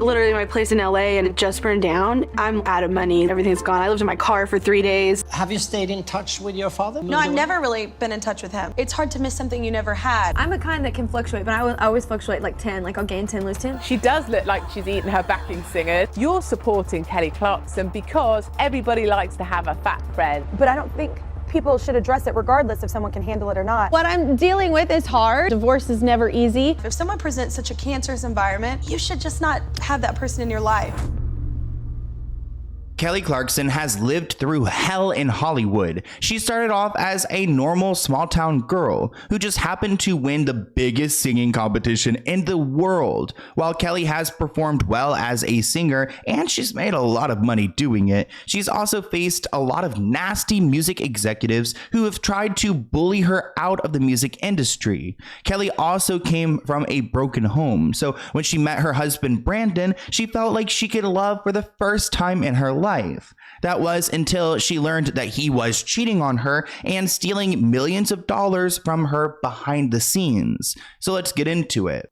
Literally my place in LA and it just burned down. I'm out of money. Everything's gone. I lived in my car for 3 days. Have you stayed in touch with your father? No, I've never really been in touch with him. It's hard to miss something you never had. I'm the kind that can fluctuate, but I always fluctuate like 10, like I'll gain 10, lose 10. She does look like she's eaten her backing singer. You're supporting Kelly Clarkson because everybody likes to have a fat friend. But I don't think people should address it regardless if someone can handle it or not. What I'm dealing with is hard. Divorce is never easy. If someone presents such a cancerous environment, you should just not have that person in your life. Kelly Clarkson has lived through hell in Hollywood. She started off as a normal small-town girl who just happened to win the biggest singing competition in the world. While Kelly has performed well as a singer and she's made a lot of money doing it, she's also faced a lot of nasty music executives who have tried to bully her out of the music industry. Kelly also came from a broken home, so when she met her husband Brandon, she felt like she could love for the first time in her life. That was until she learned that he was cheating on her and stealing millions of dollars from her behind the scenes. So let's get into it.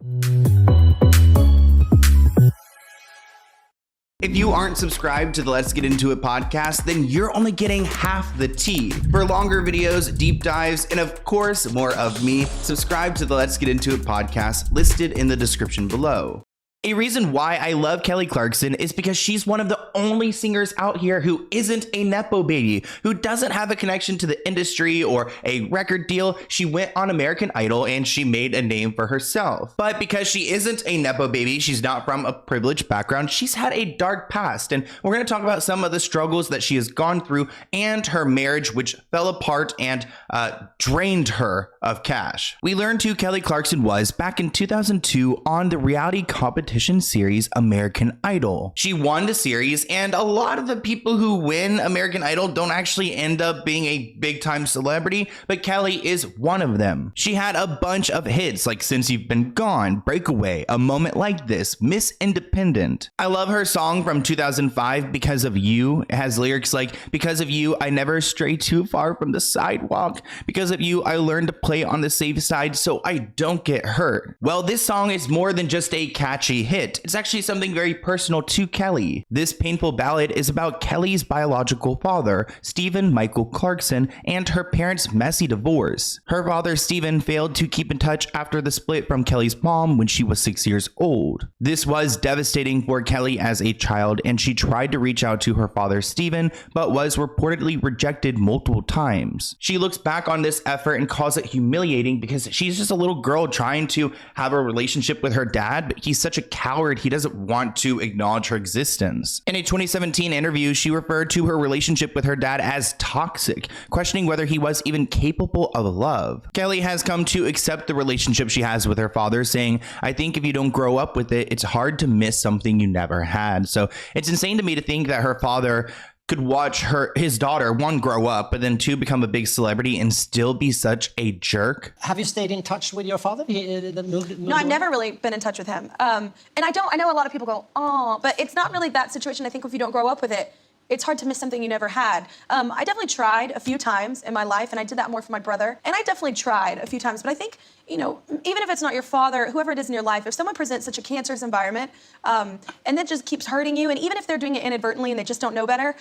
If you aren't subscribed to the Let's Get Into It podcast, then you're only getting half the tea. For longer videos, deep dives, and of course, more of me, subscribe to the Let's Get Into It podcast listed in the description below. A reason why I love Kelly Clarkson is because she's one of the only singers out here who isn't a Nepo baby, who doesn't have a connection to the industry or a record deal. She went on American Idol and she made a name for herself. But because she isn't a Nepo baby, she's not from a privileged background, she's had a dark past. And we're going to talk about some of the struggles that she has gone through and her marriage, which fell apart and drained her of cash. We learned who Kelly Clarkson was back in 2002 on the reality competition series American Idol. She won the series, and a lot of the people who win American Idol don't actually end up being a big time celebrity, but Kelly is one of them. She had a bunch of hits like Since You've Been Gone, Breakaway, A Moment Like This, Miss Independent. I love her song from 2005, Because of You. It has lyrics like, because of you, I never stray too far from the sidewalk. Because of you, I learned to play on the safe side so I don't get hurt. Well, this song is more than just a catchy hit. It's actually something very personal to Kelly. This painful ballad is about Kelly's biological father, Stephen Michael Clarkson, and her parents' messy divorce. Her father, Stephen, failed to keep in touch after the split from Kelly's mom when she was 6 years old. This was devastating for Kelly as a child, and she tried to reach out to her father, Stephen, but was reportedly rejected multiple times. She looks back on this effort and calls it humiliating because she's just a little girl trying to have a relationship with her dad, but he's such a coward, he doesn't want to acknowledge her existence. In a 2017 interview, she referred to her relationship with her dad as toxic, questioning whether he was even capable of love. Kelly has come to accept the relationship she has with her father, saying, I think if you don't grow up with it, it's hard to miss something you never had. So it's insane to me to think that her father could watch his daughter, one, grow up, but then two, become a big celebrity and still be such a jerk. Have you stayed in touch with your father? No, I've never really been in touch with him. And I know a lot of people go, oh, but it's not really that situation. I think if you don't grow up with it, it's hard to miss something you never had. I definitely tried a few times in my life, and I did that more for my brother. And I definitely tried a few times, but I think, you know, even if it's not your father, whoever it is in your life, if someone presents such a cancerous environment, and that just keeps hurting you, and even if they're doing it inadvertently and they just don't know better,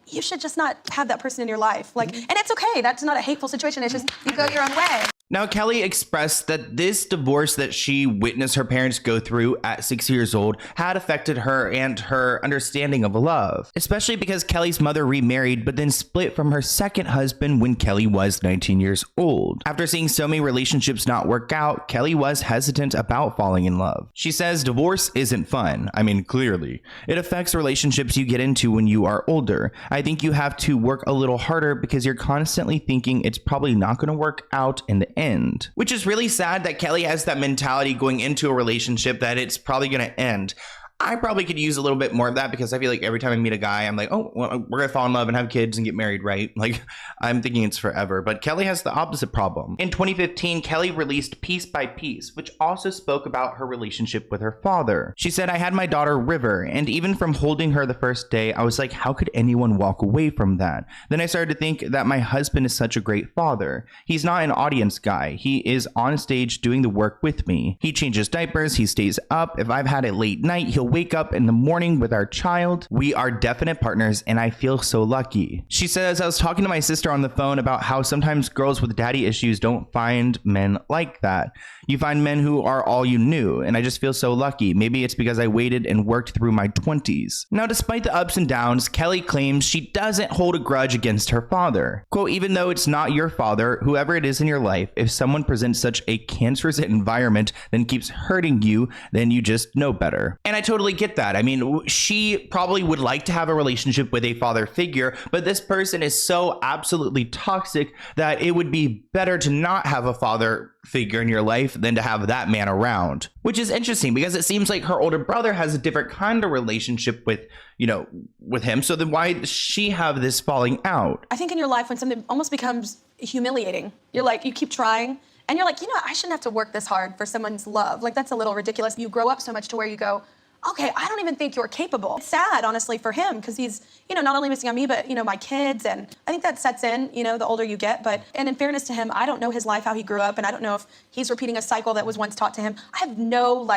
you should just not have that person in your life. Like, and it's okay. That's not a hateful situation. It's just you go your own way. Now, Kelly expressed that this divorce that she witnessed her parents go through at 6 years old had affected her and her understanding of love, especially because Kelly's mother remarried but then split from her second husband when Kelly was 19 years old. After seeing so many relationships not work out, Kelly was hesitant about falling in love. She says divorce isn't fun. I mean, clearly. It affects relationships you get into when you are older. I think you have to work a little harder because you're constantly thinking it's probably not going to work out in the end, which is really sad that Kelly has that mentality going into a relationship that it's probably going to end. I probably could use a little bit more of that because I feel like every time I meet a guy, I'm like, oh, well, we're going to fall in love and have kids and get married, right? Like, I'm thinking it's forever. But Kelly has the opposite problem. In 2015, Kelly released Piece by Piece, which also spoke about her relationship with her father. She said, I had my daughter, River, and even from holding her the first day, I was like, how could anyone walk away from that? Then I started to think that my husband is such a great father. He's not an audience guy. He is on stage doing the work with me. He changes diapers. He stays up. If I've had a late night, he'll wake up in the morning with our child. We are definite partners and I feel so lucky. She says, I was talking to my sister on the phone about how sometimes girls with daddy issues don't find men like that. You find men who are all you knew, and I just feel so lucky. Maybe it's because I waited and worked through my 20s. Now, despite the ups and downs, Kelly claims she doesn't hold a grudge against her father. Quote, even though it's not your father, whoever it is in your life, if someone presents such a cancerous environment then keeps hurting you, then you just know better. And I totally get that. I mean, she probably would like to have a relationship with a father figure, but this person is so absolutely toxic that it would be better to not have a father figure in your life than to have that man around, which is interesting because it seems like her older brother has a different kind of relationship with him. So then why does she have this falling out? I think in your life when something almost becomes humiliating, you're like, you keep trying and you're like, I shouldn't have to work this hard for someone's love. Like, that's a little ridiculous. You grow up so much to where you go, okay, I don't even think you're capable. It's sad, honestly, for him, because he's, not only missing on me, but, my kids. And I think that sets in, the older you get. And in fairness to him, I don't know his life, how he grew up, and I don't know if he's repeating a cycle that was once taught to him. I have no,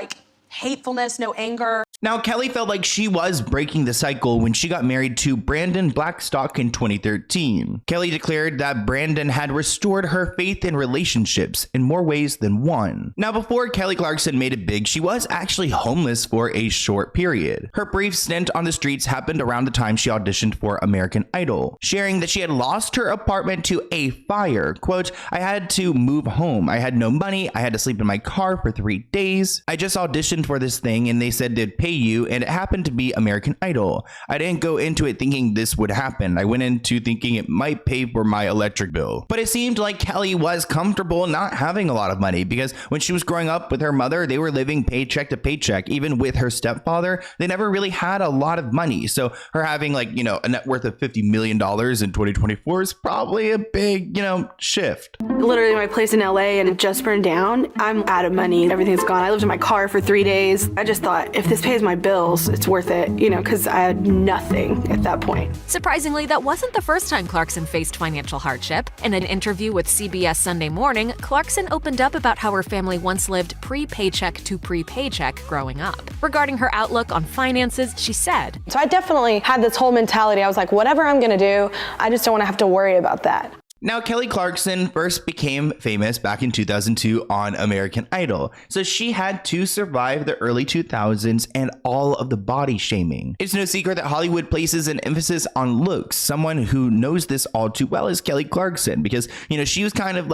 hatefulness, no anger. Now, Kelly felt like she was breaking the cycle when she got married to Brandon Blackstock in 2013. Kelly declared that Brandon had restored her faith in relationships in more ways than one. Now, before Kelly Clarkson made it big, she was actually homeless for a short period. Her brief stint on the streets happened around the time she auditioned for American Idol, sharing that she had lost her apartment to a fire. Quote, I had to move home. I had no money. I had to sleep in my car for 3 days. I just auditioned for this thing and they said they'd pay you, and it happened to be American Idol. I didn't go into it thinking this would happen. I went into thinking it might pay for my electric bill. But it seemed like Kelly was comfortable not having a lot of money because when she was growing up with her mother, they were living paycheck to paycheck. Even with her stepfather, they never really had a lot of money. So her having a net worth of $50 million in 2024 is probably a big, shift. Literally my place in LA and it just burned down. I'm out of money. Everything's gone. I lived in my car for 3 days. I just thought if this pays my bills, it's worth it, because I had nothing at that point. Surprisingly, that wasn't the first time Clarkson faced financial hardship. In an interview with CBS Sunday Morning, Clarkson opened up about how her family once lived pre-paycheck to pre-paycheck growing up. Regarding her outlook on finances, she said, So I definitely had this whole mentality. I was like, whatever I'm gonna do, I just don't wanna have to worry about that. Now, Kelly Clarkson first became famous back in 2002 on American Idol, so she had to survive the early 2000s and all of the body shaming. It's no secret that Hollywood places an emphasis on looks. Someone who knows this all too well is Kelly Clarkson, because, she was kind of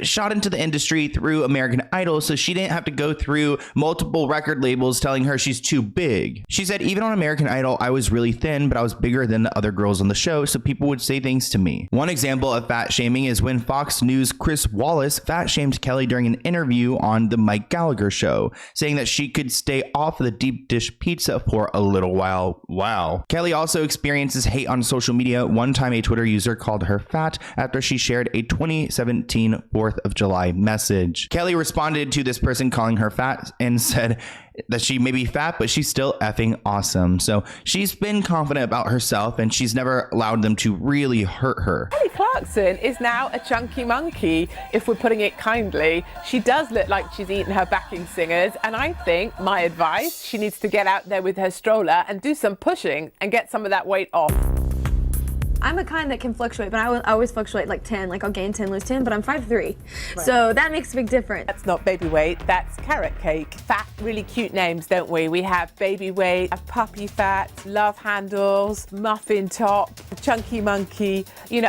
shot into the industry through American Idol, so she didn't have to go through multiple record labels telling her she's too big. She said, even on American Idol, I was really thin, but I was bigger than the other girls on the show, so people would say things to me. One example of fat shaming is when Fox News' Chris Wallace fat shamed Kelly during an interview on the Mike Gallagher show, saying that she could stay off the deep dish pizza for a little while. Wow. Kelly also experiences hate on social media. One time a Twitter user called her fat after she shared a 2017 4th of July message. Kelly responded to this person calling her fat and said that she may be fat, but she's still effing awesome. So she's been confident about herself and she's never allowed them to really hurt her. Kelly Clarkson is now a chunky monkey, if we're putting it kindly. She does look like she's eaten her backing singers, and I think my advice, she needs to get out there with her stroller and do some pushing and get some of that weight off. I'm a kind that can fluctuate, but I always fluctuate 10, I'll gain 10, lose 10, but I'm 5'3", right. So that makes a big difference. That's not baby weight, that's carrot cake. Fat, really cute names, don't we? We have baby weight, puppy fat, love handles, muffin top, chunky monkey.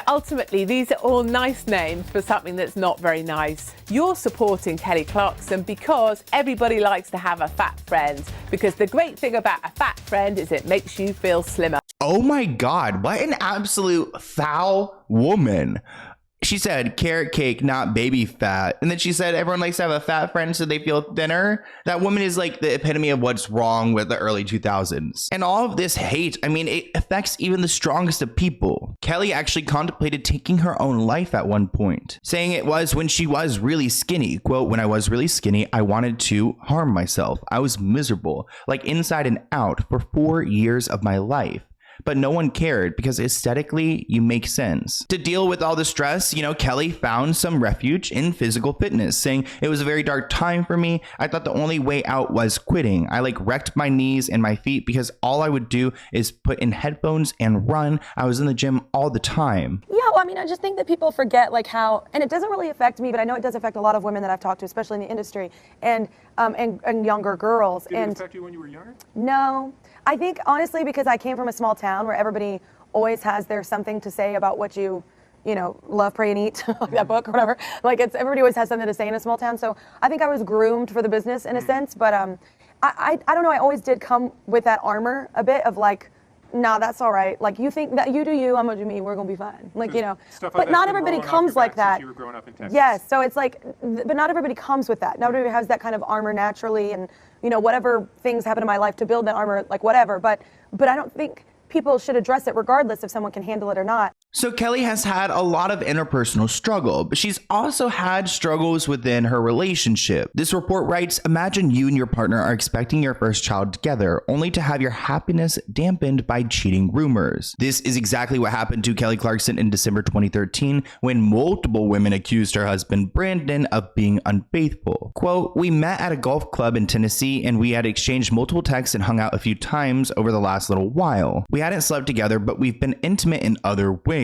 Ultimately, these are all nice names for something that's not very nice. You're supporting Kelly Clarkson because everybody likes to have a fat friend, because the great thing about a fat friend is it makes you feel slimmer. Oh my God, what an absolute foul woman. She said carrot cake, not baby fat. And then she said everyone likes to have a fat friend so they feel thinner. That woman is like the epitome of what's wrong with the early 2000s. And all of this hate, it affects even the strongest of people. Kelly actually contemplated taking her own life at one point, saying it was when she was really skinny. Quote, when I was really skinny, I wanted to harm myself. I was miserable, inside and out for 4 years of my life. but no one cared because aesthetically you make sense. To deal with all the stress, Kelly found some refuge in physical fitness, saying it was a very dark time for me. I thought the only way out was quitting. I wrecked my knees and my feet because all I would do is put in headphones and run. I was in the gym all the time. Yeah, well, I mean, I just think that people forget how, and it doesn't really affect me, but I know it does affect a lot of women that I've talked to, especially in the industry, and younger girls. Did it affect you when you were younger? No, I think honestly because I came from a small town where everybody always has their something to say about what you love, pray, and eat, like that book or whatever. Everybody always has something to say in a small town. So I think I was groomed for the business in a sense, but I don't know. I always did come with that armor a bit of nah, that's all right. You think that you do you, I'm gonna do me, we're gonna be fine. But not everybody comes like that. You were growing up in Texas. Yes, so it's but not everybody comes with that. Not everybody has that kind of armor naturally, and whatever things happen in my life to build that armor, whatever. But I don't think people should address it regardless if someone can handle it or not. So Kelly has had a lot of interpersonal struggle, but she's also had struggles within her relationship. This report writes, imagine you and your partner are expecting your first child together, only to have your happiness dampened by cheating rumors. This is exactly what happened to Kelly Clarkson in December 2013, when multiple women accused her husband Brandon of being unfaithful. Quote, we met at a golf club in Tennessee and we had exchanged multiple texts and hung out a few times over the last little while. We hadn't slept together, but we've been intimate in other ways.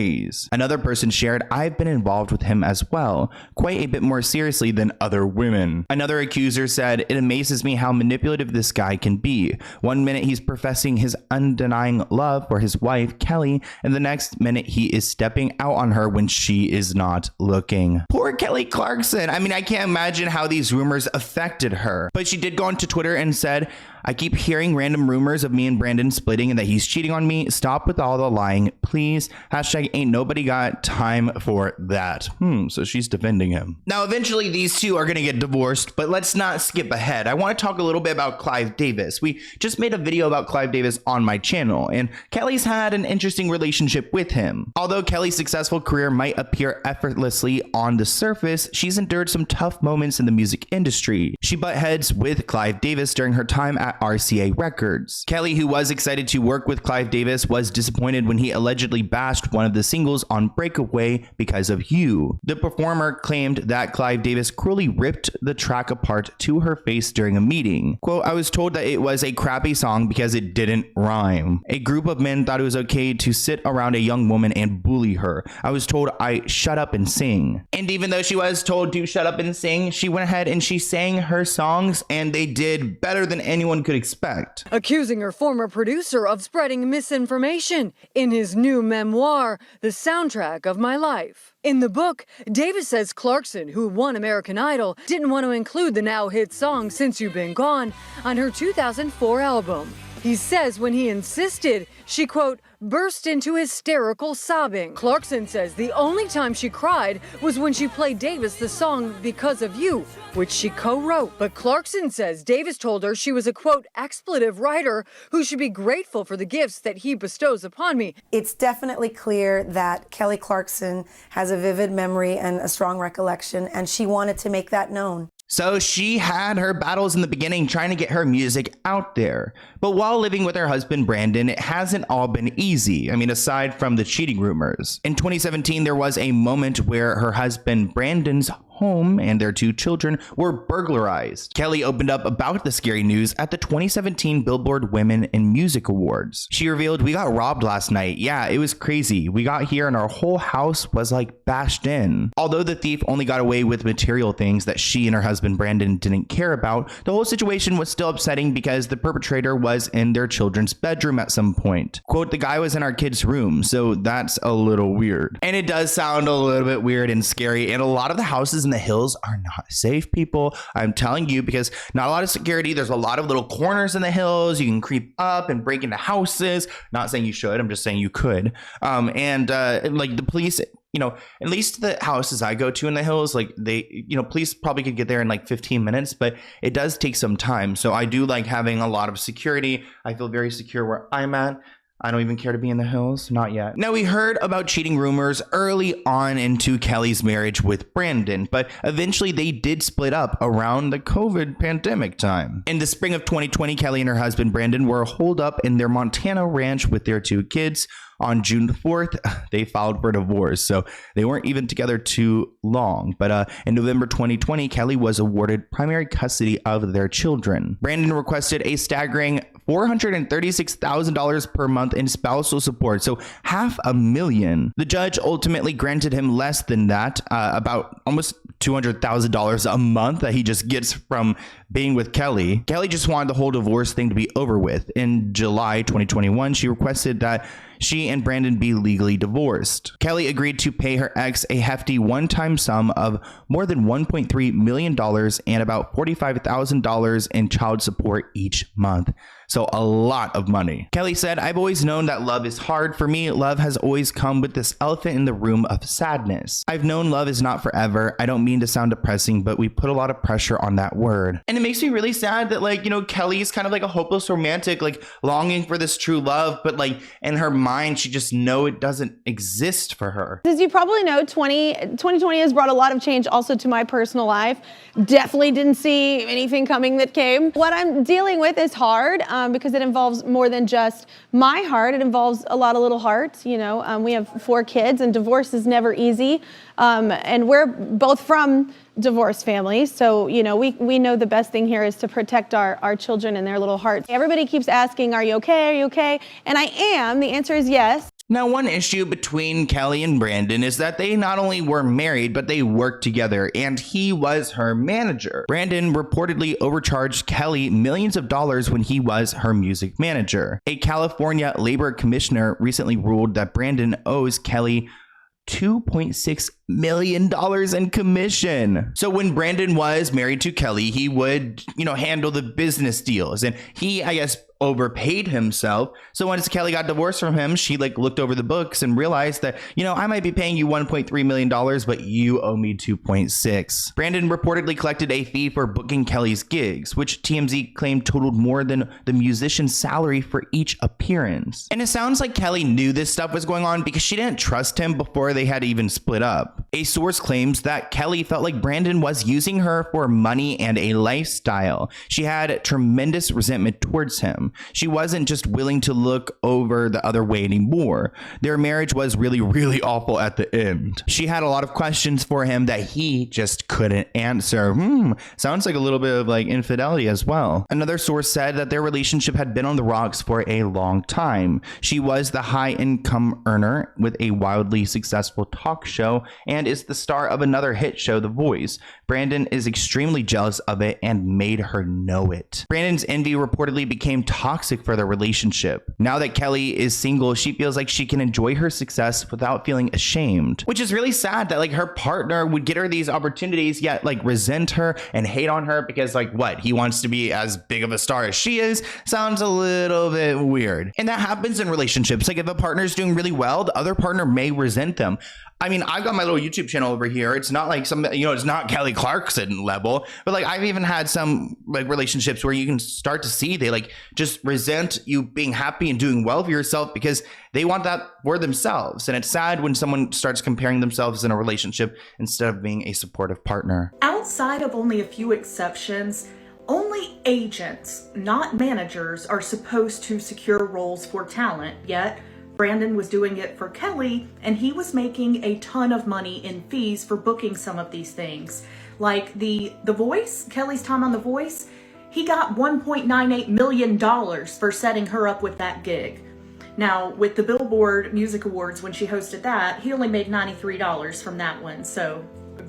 Another person shared, I've been involved with him as well, quite a bit more seriously than other women. Another accuser said, it amazes me how manipulative this guy can be. One minute he's professing his undenying love for his wife, Kelly, and the next minute he is stepping out on her when she is not looking. Poor Kelly Clarkson. I mean, I can't imagine how these rumors affected her. But she did go onto Twitter and said, I keep hearing random rumors of me and Brandon splitting and that he's cheating on me. Stop with all the lying, please. Hashtag ain't nobody got time for that. So she's defending him. Now, eventually these two are going to get divorced, but let's not skip ahead. I want to talk a little bit about Clive Davis. We just made a video about Clive Davis on my channel, and Kelly's had an interesting relationship with him. Although Kelly's successful career might appear effortlessly on the surface, she's endured some tough moments in the music industry. She butt heads with Clive Davis during her time at RCA Records. Kelly, who was excited to work with Clive Davis, was disappointed when he allegedly bashed one of the singles on Breakaway because of You. The performer claimed that Clive Davis cruelly ripped the track apart to her face during a meeting. Quote, I was told that it was a crappy song because it didn't rhyme. A group of men thought it was okay to sit around a young woman and bully her. I was told I shut up and sing. And even though she was told to shut up and sing, she went ahead and she sang her songs, and they did better than anyone could expect. Accusing her former producer of spreading misinformation in his new memoir, The Soundtrack of My Life. In the book, Davis says Clarkson, who won American Idol, didn't want to include the now hit song Since You've Been Gone on her 2004 album. He says when he insisted, she, quote, burst into hysterical sobbing. Clarkson says the only time she cried was when she played Davis the song Because of You, which she co-wrote. But Clarkson says Davis told her she was a, quote, expletive writer who should be grateful for the gifts that he bestows upon me. It's definitely clear that Kelly Clarkson has a vivid memory and a strong recollection, and she wanted to make that known. So she had her battles in the beginning trying to get her music out there. But while living with her husband, Brandon, it hasn't all been easy. I mean, aside from the cheating rumors. In 2017, there was a moment where her husband, Brandon's home and their two children were burglarized. Kelly opened up about the scary news at the 2017 Billboard Women in Music Awards. She revealed, we got robbed last night. Yeah, it was crazy. We got here and our whole house was bashed in. Although the thief only got away with material things that she and her husband Brandon didn't care about, the whole situation was still upsetting because the perpetrator was in their children's bedroom at some point. Quote, the guy was in our kid's room, so that's a little weird. And it does sound a little bit weird and scary, and a lot of the houses in the hills are not safe, people. I'm telling you, because not a lot of security. There's a lot of little corners in the hills. You can creep up and break into houses. Not saying you should. I'm just saying you could. The police, at least the houses I go to in the hills, police probably could get there in 15 minutes, but it does take some time. So I do like having a lot of security. I feel very secure where I'm at. I don't even care to be in the hills. Not yet. Now, we heard about cheating rumors early on into Kelly's marriage with Brandon, but eventually they did split up around the COVID pandemic time. In the spring of 2020, Kelly and her husband Brandon were holed up in their Montana ranch with their 2 kids. On June the 4th, they filed for divorce, so they weren't even together too long. But in November 2020, Kelly was awarded primary custody of their children. Brandon requested a staggering $436,000 per month in spousal support, so $500,000. The judge ultimately granted him less than that, about almost $200,000 a month that he just gets from being with Kelly. Kelly just wanted the whole divorce thing to be over with. In July 2021, she requested that she and Brandon be legally divorced. Kelly agreed to pay her ex a hefty one-time sum of more than $1.3 million and about $45,000 in child support each month. So a lot of money. Kelly said, "I've always known that love is hard. For me, love has always come with this elephant in the room of sadness. I've known love is not forever. I don't mean to sound depressing, but we put a lot of pressure on that word." And it makes me really sad that, like, you know, Kelly's kind of like a hopeless romantic, like longing for this true love, but like in her mind, she just knows it doesn't exist for her. As you probably know, 2020 has brought a lot of change also to my personal life. Definitely didn't see anything coming that came. What I'm dealing with is hard because it involves more than just my heart. It involves a lot of little hearts. You know, we have 4 kids and divorce is never easy. And we're both from divorced families. So, you know, we know the best thing here is to protect our children and their little hearts. Everybody keeps asking, are you okay? Are you okay? And I am. The answer is yes. Now, one issue between Kelly and Brandon is that they not only were married, but they worked together, and he was her manager. Brandon reportedly overcharged Kelly millions of dollars when he was her music manager. A California labor commissioner recently ruled that Brandon owes Kelly $2.6 million in commission. So when Brandon was married to Kelly, he would, you know, handle the business deals, and he, I guess, overpaid himself. So once Kelly got divorced from him, she like looked over the books and realized that, you know, I might be paying you $1.3 million, but you owe me 2.6. Brandon reportedly collected a fee for booking Kelly's gigs, which TMZ claimed totaled more than the musician's salary for each appearance. And it sounds like Kelly knew this stuff was going on because she didn't trust him before they had even split up. A source claims that Kelly felt like Brandon was using her for money and a lifestyle. She had tremendous resentment towards him. She wasn't just willing to look over the other way anymore. Their marriage was really, really awful at the end. She had a lot of questions for him that he just couldn't answer. Sounds like a little bit of like infidelity as well. Another source said that their relationship had been on the rocks for a long time. She was the high income earner with a wildly successful talk show and is the star of another hit show, The Voice. Brandon is extremely jealous of it and made her know it. Brandon's envy reportedly became toxic for their relationship. Now that Kelly is single, she feels like she can enjoy her success without feeling ashamed, which is really sad that like her partner would get her these opportunities yet like resent her and hate on her because like what, he wants to be as big of a star as she is. Sounds a little bit weird. And that happens in relationships. Like if a partner's doing really well, the other partner may resent them. I mean, I've got my little YouTube channel over here. It's not like some, you know, it's not Kelly Clarkson level, but like I've even had some like relationships where you can start to see they like just resent you being happy and doing well for yourself because they want that for themselves. And it's sad when someone starts comparing themselves in a relationship instead of being a supportive partner. Outside of only a few exceptions, only agents, not managers, are supposed to secure roles for talent, yet Brandon was doing it for Kelly, and he was making a ton of money in fees for booking some of these things. Like The Voice, Kelly's time on The Voice, he got $1.98 million for setting her up with that gig. Now, with the Billboard Music Awards, when she hosted that, he only made $93 from that one, so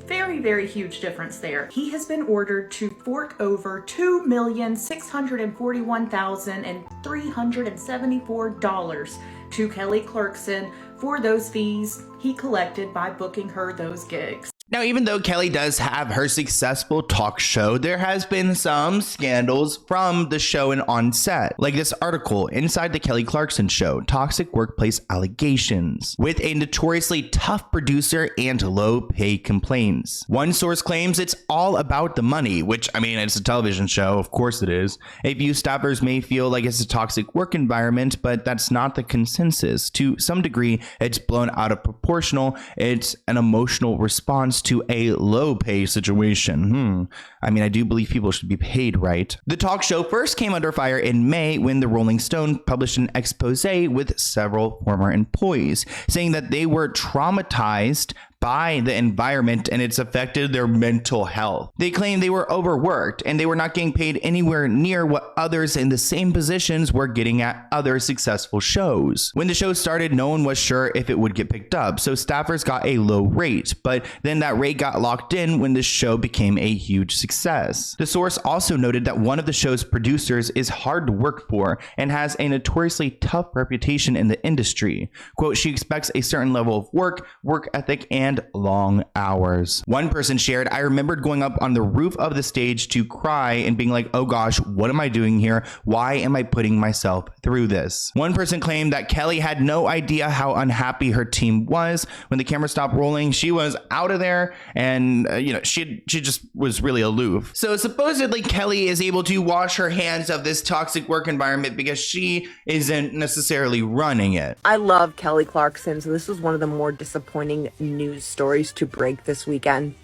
very, very huge difference there. He has been ordered to fork over $2,641,374 to Kelly Clarkson for those fees he collected by booking her those gigs. Now, even though Kelly does have her successful talk show, there has been some scandals from the show and on set. Like this article, Inside the Kelly Clarkson Show, Toxic Workplace Allegations, with a notoriously tough producer and low pay complaints. One source claims it's all about the money, which, I mean, it's a television show, of course it is. A few staffers may feel like it's a toxic work environment, but that's not the consensus. To some degree, it's blown out of proportional. It's an emotional response to a low pay situation. I mean, I do believe people should be paid, right? The talk show first came under fire in May when the Rolling Stone published an expose with several former employees saying that they were traumatized by the environment and it's affected their mental health. They claimed they were overworked and they were not getting paid anywhere near what others in the same positions were getting at other successful shows. When the show started, no one was sure if it would get picked up, so staffers got a low rate, but then that rate got locked in when the show became a huge success. The source also noted that one of the show's producers is hard to work for and has a notoriously tough reputation in the industry. Quote, she expects a certain level of work ethic, and long hours. One person shared, I remembered going up on the roof of the stage to cry and being like, oh gosh, what am I doing here? Why am I putting myself through this? One person claimed that Kelly had no idea how unhappy her team was. When the camera stopped rolling, she was out of there and, she just was really aloof. So supposedly Kelly is able to wash her hands of this toxic work environment because she isn't necessarily running it. I love Kelly Clarkson, so this was one of the more disappointing news stories to break this weekend.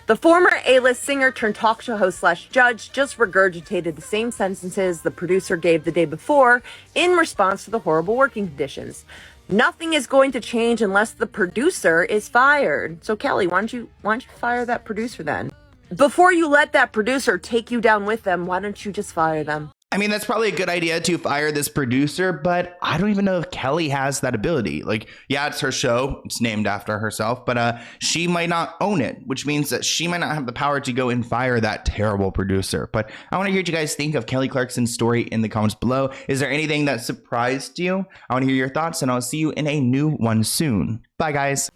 The former A-list singer turned talk show host / judge just regurgitated the same sentences the producer gave the day before in response to the horrible working conditions. Nothing is going to change unless the producer is fired. So Kelly, why don't you fire that producer then? Before you let that producer take you down with them, why don't you just fire them? I mean, that's probably a good idea to fire this producer, but I don't even know if Kelly has that ability. Like, yeah, it's her show. It's named after herself, but she might not own it, which means that she might not have the power to go and fire that terrible producer. But I want to hear what you guys think of Kelly Clarkson's story in the comments below. Is there anything that surprised you? I want to hear your thoughts, and I'll see you in a new one soon. Bye, guys.